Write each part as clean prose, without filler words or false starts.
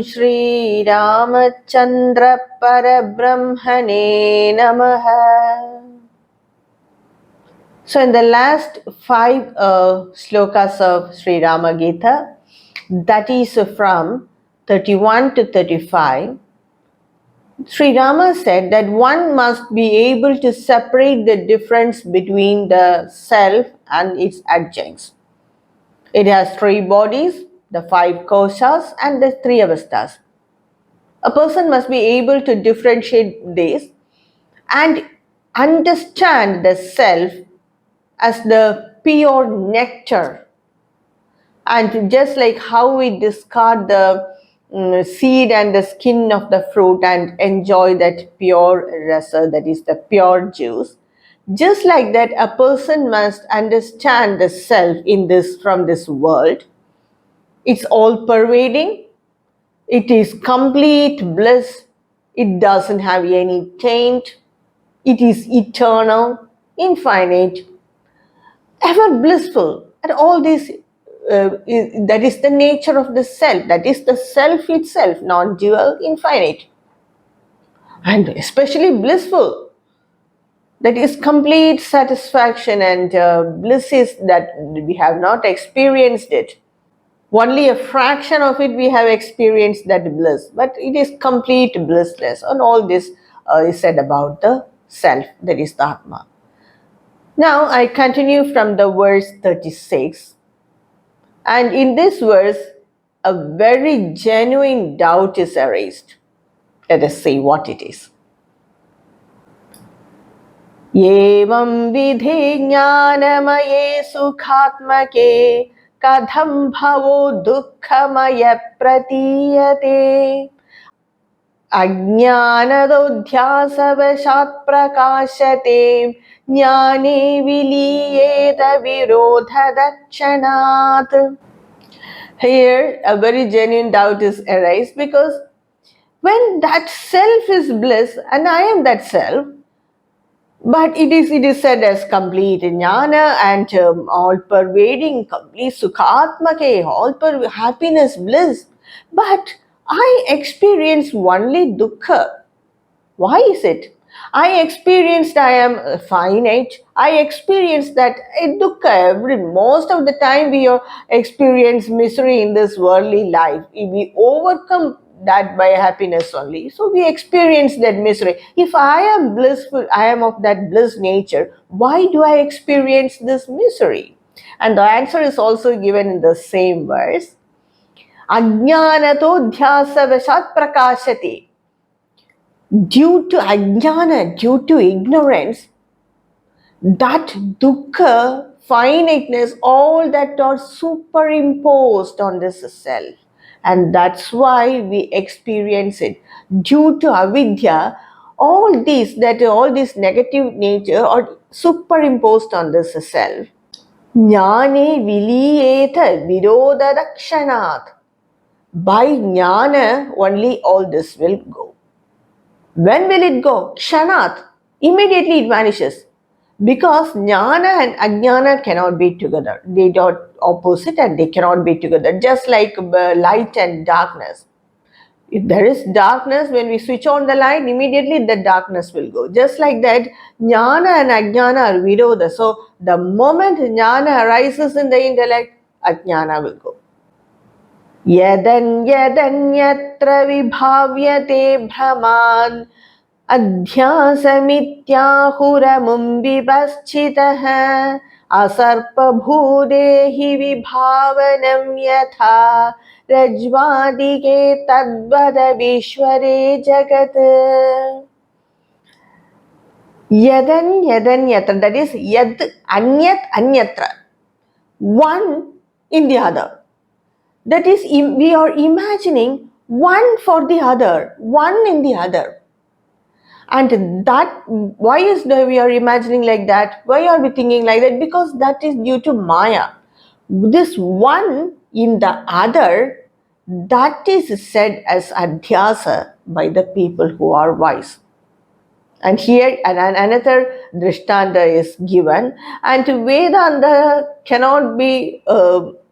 Shri Ramachandra Parabrahmane Namaha. So in the last 5 slokas of Sri Rama Gita, that is from 31 to 35, Sri Rama said that one must be able to separate the difference between the self and its adjuncts. It has 3 bodies, the 5 koshas and the 3 avasthas. A person must be able to differentiate this and understand the self as the pure nectar. And just like how we discard the seed and the skin of the fruit and enjoy that pure rasa, that is the pure juice, just like that a person must understand the self in this from this world. It's all pervading. It is complete bliss. It doesn't have any taint. It is eternal, infinite, ever blissful. And all this, that is the nature of the self. That is the self itself, non-dual, infinite. And especially blissful. That is complete satisfaction, and bliss is that we have not experienced it. Only a fraction of it we have experienced that bliss, but it is complete blissness. And all this is said about the self, that is the Atma. Now I continue from the verse 36. And in this verse, a very genuine doubt is erased. Let us see what it is. Evam vidhe jnanamaye sukhatmake kadham bhavo dukkhamaya pratiyate ajnanadodhyasavashat prakashate jnane viliyeta virodhadakshanat. Here, a very genuine doubt is arised, because when that self is bliss and I am that self, but it is said as complete jnana and all pervading, complete sukhatmake, all happiness, bliss. But I experience only dukkha. Why is it? I experienced I am finite. I experienced that dukkha. Most of the time we experience misery in this worldly life. If we overcome that by happiness only, so we experience that misery. If I am blissful, I am of that bliss nature, why do I experience this misery? And the answer is also given in the same verse. Ajnanato dhyasavashat prakashati. Due to ajnana, due to ignorance, that dukkha, finiteness, all that are superimposed on this self. And that's why we experience it. Due to avidya, all this negative nature are superimposed on this self. Jnane viliyeta virodadakshanat. By jnana, only all this will go. When will it go? Kshanat. Immediately it vanishes. Because jnana and ajnana cannot be together. They are opposite and they cannot be together. Just like light and darkness. If there is darkness, when we switch on the light, immediately the darkness will go. Just like that, jnana and ajnana are virodha. So the moment jnana arises in the intellect, ajnana will go. Yadanyatra vibhavyate brahman adhyasamityahuramun vipaschitah asarpabhudehi vibhavanam yatha rajvadike tadvada vishware jagat. Yadanyatra, that is yad anyat anyatra, one in the other. That is, we are imagining one for the other, one in the other. And that, why is we are imagining like that? Why are we thinking like that? Because that is due to Maya. This one in the other, that is said as adhyasa by the people who are wise. And here another drishtanta is given, and Vedanta cannot be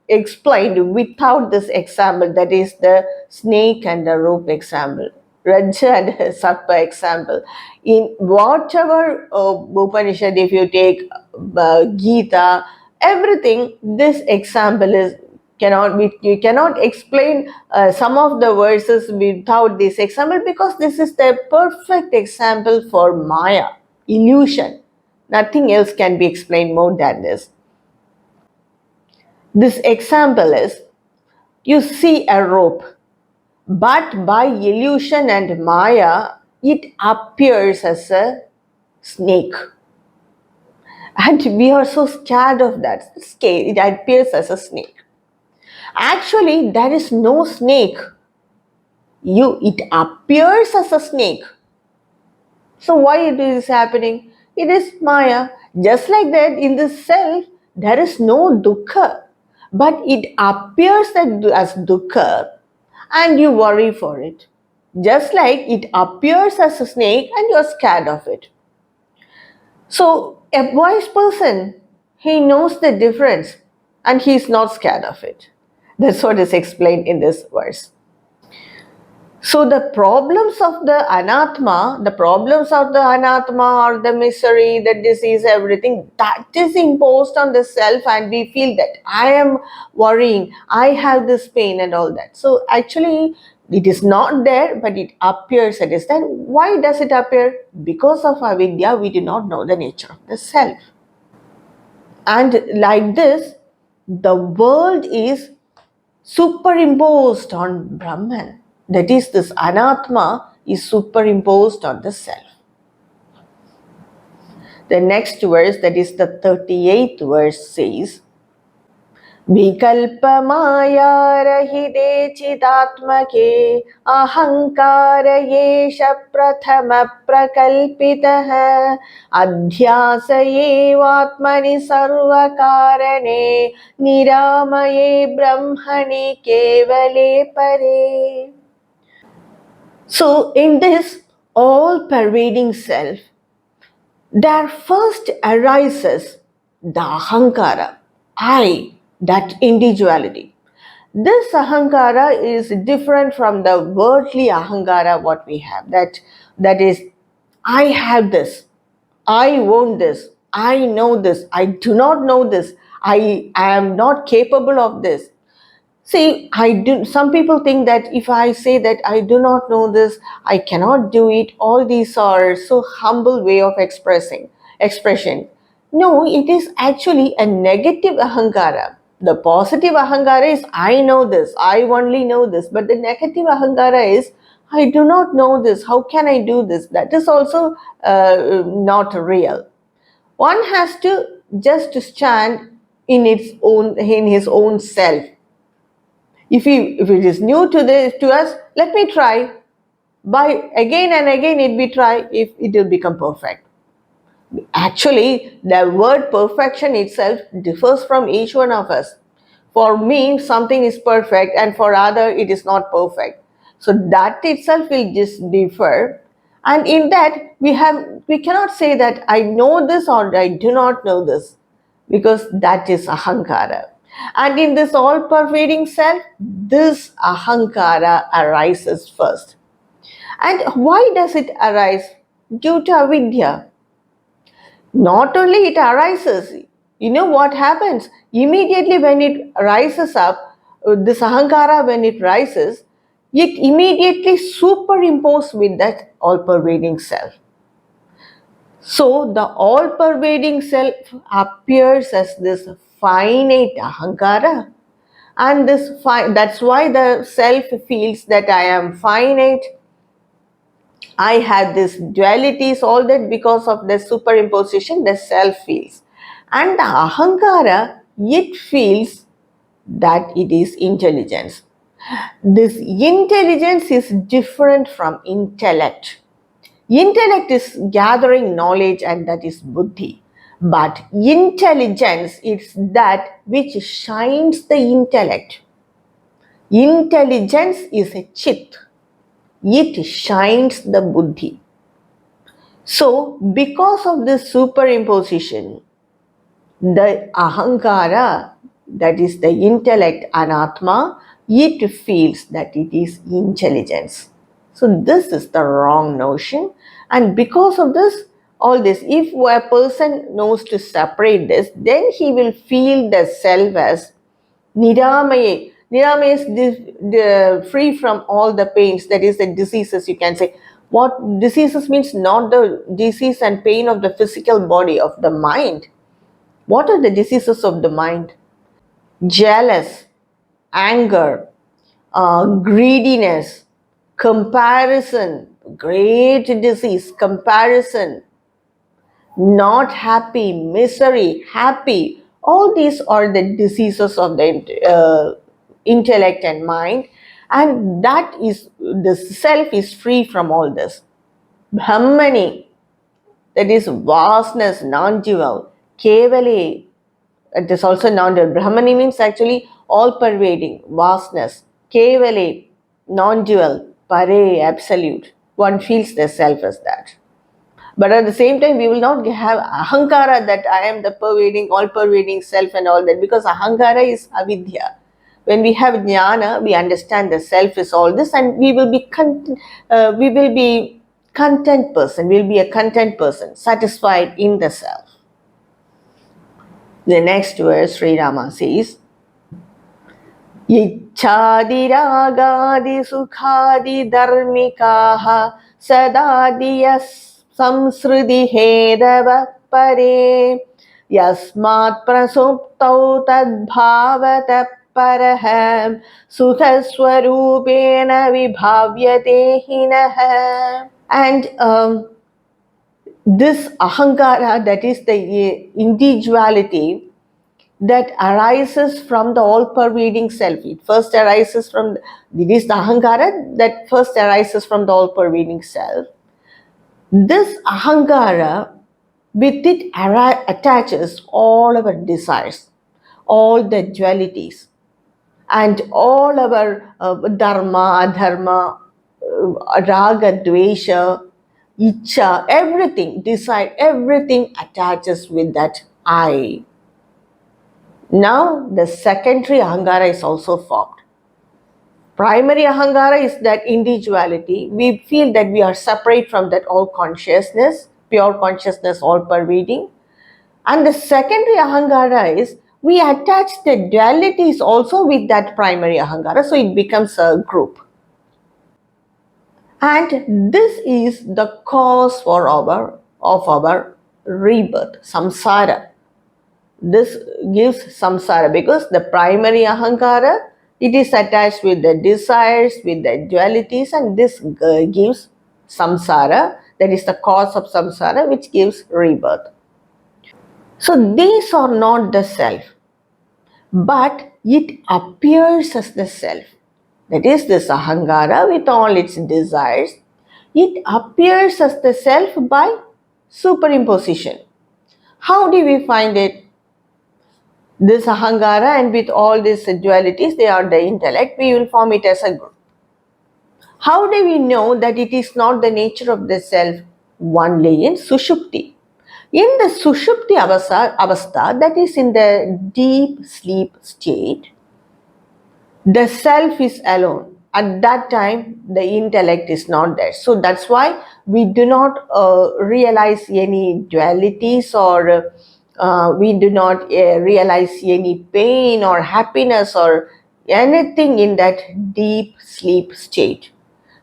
explained without this example, that is the snake and the rope example, Raja and Sarpa example. In whatever Upanishad, if you take Gita, everything, this example is you cannot explain some of the verses without this example, because this is the perfect example for Maya, illusion. Nothing else can be explained more than this. This example is, you see a rope, but by illusion and Maya, it appears as a snake. And we are so scared of that. It appears as a snake. Actually, there is no snake. It appears as a snake. So why it is happening? It is Maya. Just like that, in the self, there is no dukkha. But it appears as dukkha, and you worry for it. Just like it appears as a snake and you're scared of it. So a wise person, he knows the difference and he's not scared of it. That's what is explained in this verse. So the problems of the anatma, or the misery, the disease, everything, that is imposed on the self, and we feel that I am worrying, I have this pain and all that. So actually, it is not there, but it appears it is. Then why does it appear? Because of avidya, we do not know the nature of the self. And like this, the world is superimposed on Brahman. That is, this anatma is superimposed on the self. The next verse, that is the 38th verse, says, Vikalpa maya rahite chidatmake ahankara yesha prathama prakalpitah adhyasa yevatmani sarvakarane niramaye brahmani kevale pare. So in this all-pervading self, there first arises the ahankara, I, that individuality. This ahankara is different from the worldly ahankara what we have. That is, I have this, I own this, I know this, I do not know this, I am not capable of this. See, some people think that if I say that I do not know this, I cannot do it, all these are so humble way of expression. No, it is actually a negative ahankara. The positive ahankara is I know this, I only know this. But the negative ahankara is I do not know this, how can I do this? That is also not real. One has to just stand in his own self. If it is new to us, let me try. By again and again it be try, if it will become perfect. Actually, the word perfection itself differs from each one of us. For me, something is perfect, and for other, it is not perfect. So that itself will just differ. And in that, we cannot say that I know this or I do not know this, because that is ahankara. And in this all-pervading self, this ahankara arises first. And why does it arise? Due to avidya. Not only it arises, you know what happens? Immediately when it rises up, this ahankara, when it rises, it immediately superimposes with that all-pervading self. So the all-pervading self appears as this finite ahankara, and that's why the self feels that I am finite, I have this dualities, all that because of the superimposition the self feels. And the ahankara, it feels that it is intelligence. This intelligence is different from intellect. Intellect is gathering knowledge, and that is buddhi. But intelligence is that which shines the intellect. Intelligence is a chit. It shines the buddhi. So, because of this superimposition, the ahankara that is the intellect and Atma, it feels that it is intelligence. So this is the wrong notion, and because of this, all this, if a person knows to separate this, then he will feel the self as Niramaya. Niramaya is free from all the pains, that is the diseases, you can say. What diseases means? Not the disease and pain of the physical body, of the mind. What are the diseases of the mind? Jealous, anger, greediness, comparison, great disease, comparison, not happy, misery, happy. All these are the diseases of the intellect and mind, and that is, the self is free from all this. Brahmani, that is vastness, non-dual. Kevali, it is also non-dual. Brahmani means actually all-pervading, vastness. Kevali, non-dual. Pare, absolute. One feels the self as that. But at the same time, we will not have ahankara, that I am the pervading, all-pervading self and all that, because ahankara is avidya. When we have jnana, we understand the self is all this, and we will be content person. We will be a content person, satisfied in the self. The next verse, Sri Rama says, इच्छादिरागादिसुखादिधर्मिकाः सदादियः संसृतिहेदवः परे यस्मात् प्रसुप्तौ तद्भावतः परः सुखस्वरूपेण विभाव्यते हिनः. And this ahankara, that is the individuality that arises from the all-pervading self. It first arises from, it is the ahankara that first arises from the all-pervading self. This ahankara, with it attaches all our desires, all the dualities, and all our dharma, adharma, raga, dvesha, icha, everything, desire, everything attaches with that I. Now the secondary ahankara is also formed. Primary ahankara is that individuality. We feel that we are separate from that all consciousness, pure consciousness, all pervading. And the secondary ahankara is we attach the dualities also with that primary ahankara, so it becomes a group. And this is the cause for our rebirth, samsara. This gives samsara because the primary ahankara, it is attached with the desires, with the dualities, and this gives samsara, that is the cause of samsara, which gives rebirth. So these are not the self, but it appears as the self. That is this ahankara with all its desires. It appears as the self by superimposition. How do we find it? This ahankara and with all these dualities, they are the intellect, we will form it as a group. How do we know that it is not the nature of the self? Only in sushupti. In the sushupti avastha, that is in the deep sleep state, the self is alone. At that time, the intellect is not there. So that's why we do not realize any dualities, or we do not realize any pain or happiness or anything in that deep sleep state.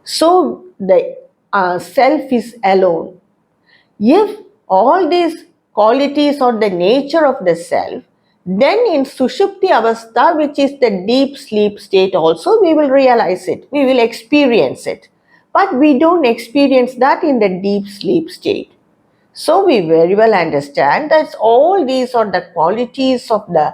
So the self is alone. If all these qualities are the nature of the self, then in Sushupti Avastha, which is the deep sleep state also, we will realize it, we will experience it. But we don't experience that in the deep sleep state. So we very well understand that all these are the qualities of the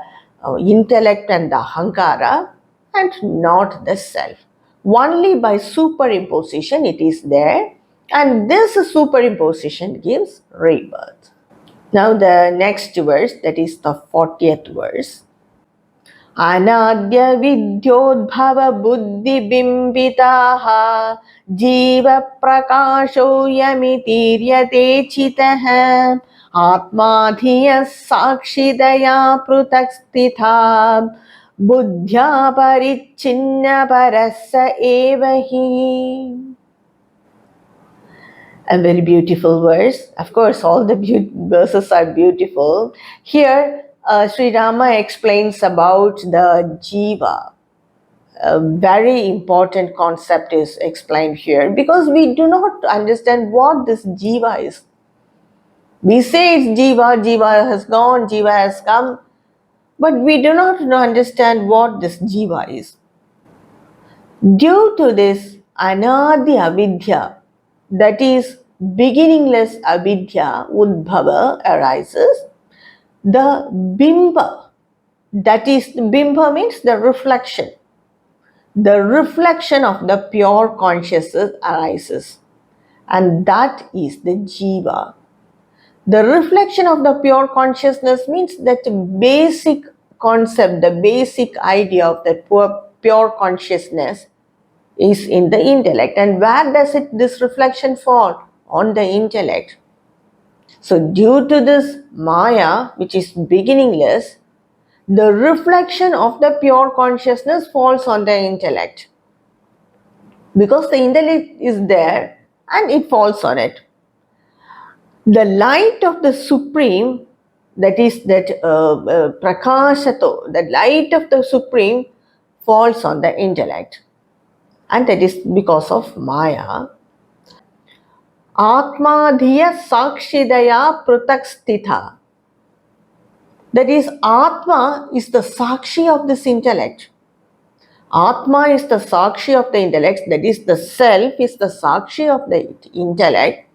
intellect and the ahankara and not the self. Only by superimposition it is there, and this superimposition gives rebirth. Now the next verse, that is the 40th verse. Anadya vidyodbhava buddhi bimbitaha jiva prakasho yamitiryate chitaha Atma dhiya sakshidaya prutak stitha buddhya parichinna parassa evahi. A very beautiful verse. Of course, all the verses are beautiful. Here, Sri Rama explains about the jiva. A very important concept is explained here because we do not understand what this jiva is. We say it's jiva, jiva has gone, jiva has come, but we do not understand what this jiva is. Due to this anadi avidya, that is beginningless avidya, udbhava arises, the bimba, that is bimba means the reflection. The reflection of the pure consciousness arises, and that is the jiva. The reflection of the pure consciousness means that basic concept, the basic idea of that pure consciousness is in the intellect. And where does this reflection fall? On the intellect. So due to this maya, which is beginningless, the reflection of the pure consciousness falls on the intellect. Because the intellect is there and it falls on it. The light of the Supreme, that is that prakashato, the light of the Supreme falls on the intellect. And that is because of maya. Atma dhiya sakshidaya prutak stitha. That is, Atma is the sakshi of this intellect. Atma is the sakshi of the intellect, that is, the self is the sakshi of the intellect.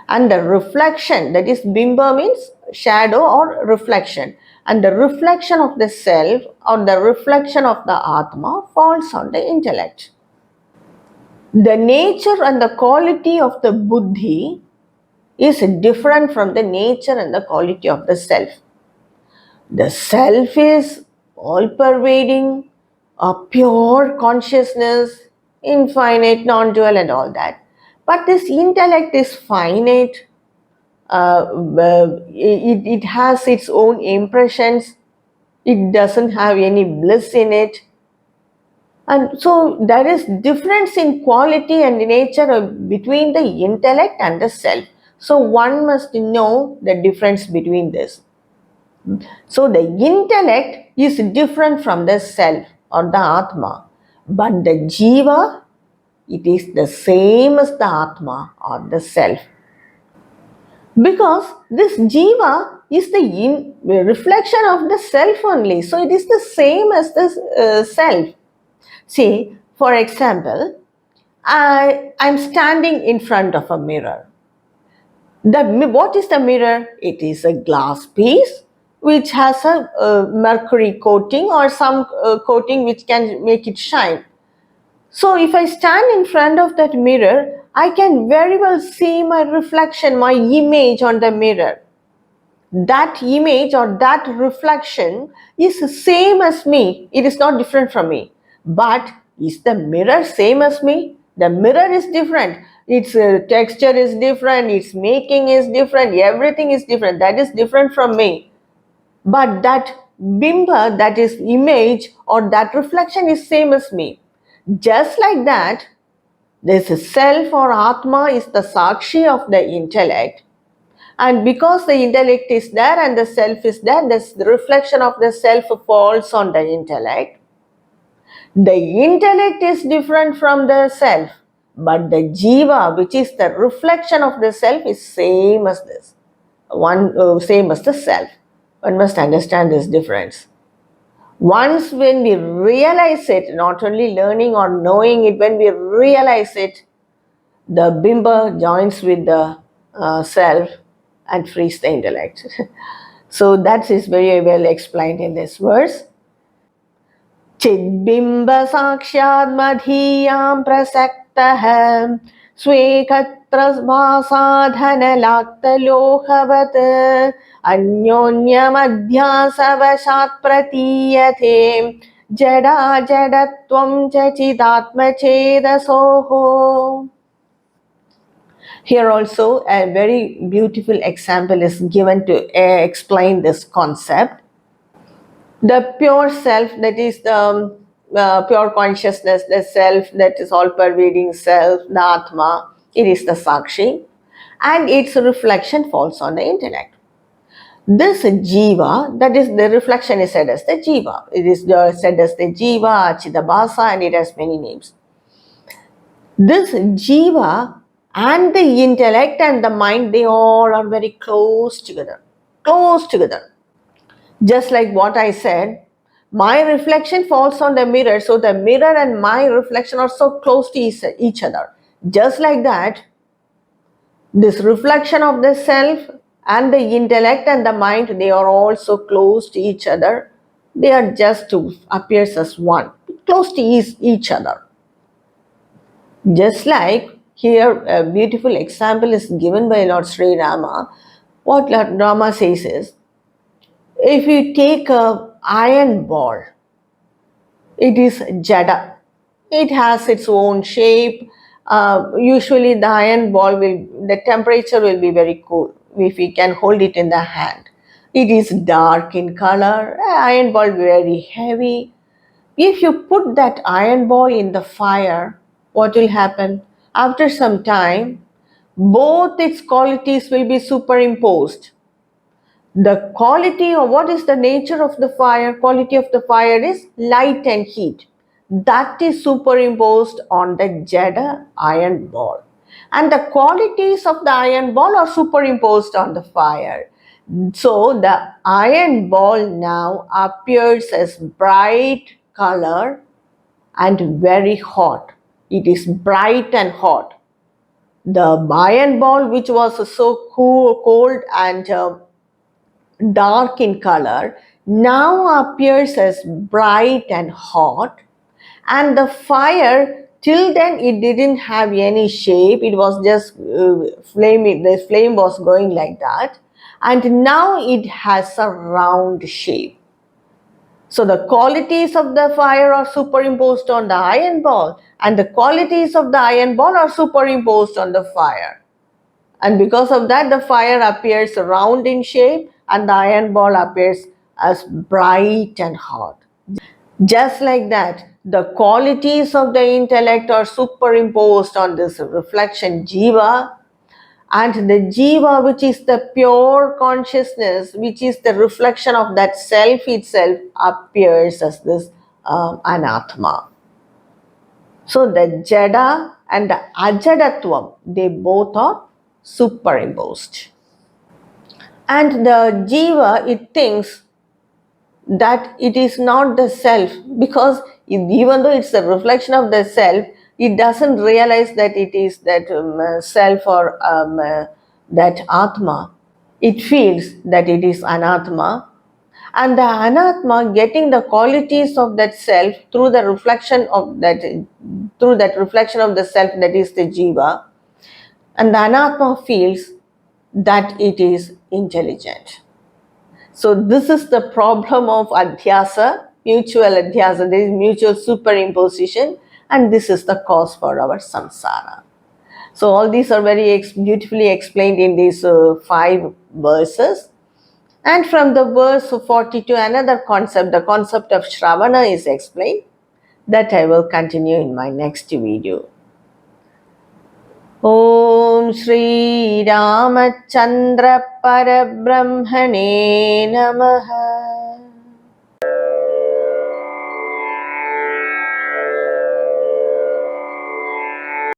And the reflection, that is, bimba means shadow or reflection. And the reflection of the self or the reflection of the Atma falls on the intellect. The nature and the quality of the buddhi is different from the nature and the quality of the self. The self is all pervading, a pure consciousness, infinite, non dual, and all that. But this intellect is finite, it has its own impressions, it doesn't have any bliss in it. And so there is difference in quality and nature between the intellect and the self. So one must know the difference between this. So the intellect is different from the self or the Atma, but the Jiva, it is the same as the Atma or the self. Because this Jiva is the reflection of the self only, so it is the same as the self. See, for example, I'm standing in front of a mirror. What is the mirror? It is a glass piece which has a mercury coating or some coating which can make it shine. So if I stand in front of that mirror, I can very well see my reflection, my image on the mirror. That image or that reflection is the same as me. It is not different from me. But is the mirror same as me? The mirror is different. Its texture is different. Its making is different. Everything is different. That is different from me. But that bimba, that is image or that reflection is same as me. Just like that, this self or Atma is the sakshi of the intellect. And because the intellect is there and the self is there, the reflection of the self falls on the intellect. The intellect is different from the self, but the jiva, which is the reflection of the self, is same as this. Same as the self. One must understand this difference. Once when we realize it, not only learning or knowing it, when we realize it, the bimba joins with the self and frees the intellect. So that is very well explained in this verse. Chidbimba sakshad madhiyam prasaktah swekatra vasadhana lakta lohavat anyonyam adhyasavashat pratiyate jada jadatvam cha chidatma chedasoho. Here also a very beautiful example is given to explain this concept. The pure self, that is the pure consciousness, the self that is all pervading self, the Atma, it is the Sakshi, and its reflection falls on the intellect. This jiva, that is the reflection, is said as the jiva. It is said as the jiva, Achidabhasa, and it has many names. This jiva and the intellect and the mind, they all are very close together. Close together. Just like what I said, my reflection falls on the mirror, so the mirror and my reflection are so close to each other. Just like that, this reflection of the self and the intellect and the mind, they are also close to each other. They are just to appears as one, close to each other. Just like here, a beautiful example is given by Lord Sri Rama. What Lord Rama says is, if you take a iron ball, it is jada. It has its own shape. Usually the iron ball the temperature will be very cool if we can hold it in the hand. It is dark in color, iron ball very heavy. If you put that iron ball in the fire, what will happen? After some time, both its qualities will be superimposed. The quality, or what is the nature of the fire? Quality of the fire is light and heat. That is superimposed on the jada iron ball. And the qualities of the iron ball are superimposed on the fire. So the iron ball now appears as bright color and very hot. It is bright and hot. The iron ball, which was so cold and dark in color, now appears as bright and hot, and the fire, till then it didn't have any shape, it was just flaming, the flame was going like that, and now it has a round shape. So the qualities of the fire are superimposed on the iron ball, and the qualities of the iron ball are superimposed on the fire. And because of that, the fire appears round in shape and the iron ball appears as bright and hot. Just like that, the qualities of the intellect are superimposed on this reflection jiva, and the jiva, which is the pure consciousness, which is the reflection of that self itself, appears as this anatma. So the jada and the ajadatvam, they both are superimposed. And the jiva, it thinks that it is not the self, because even though it's a reflection of the self, it doesn't realize that it is that self or that atma. It feels that it is anatma, and the anatma getting the qualities of that self through the reflection of that, through that reflection of the self, that is the jiva, and the anatma feels that it is intelligent. So this is the problem of adhyasa, mutual adhyasa. There is mutual superimposition, and this is the cause for our samsara. So all these are very beautifully explained in these 5 verses. And from the verse 42, another concept, the concept of Shravana, is explained. That I will continue in my next video. Om Shri Ramachandra Parabrahmane Namaha.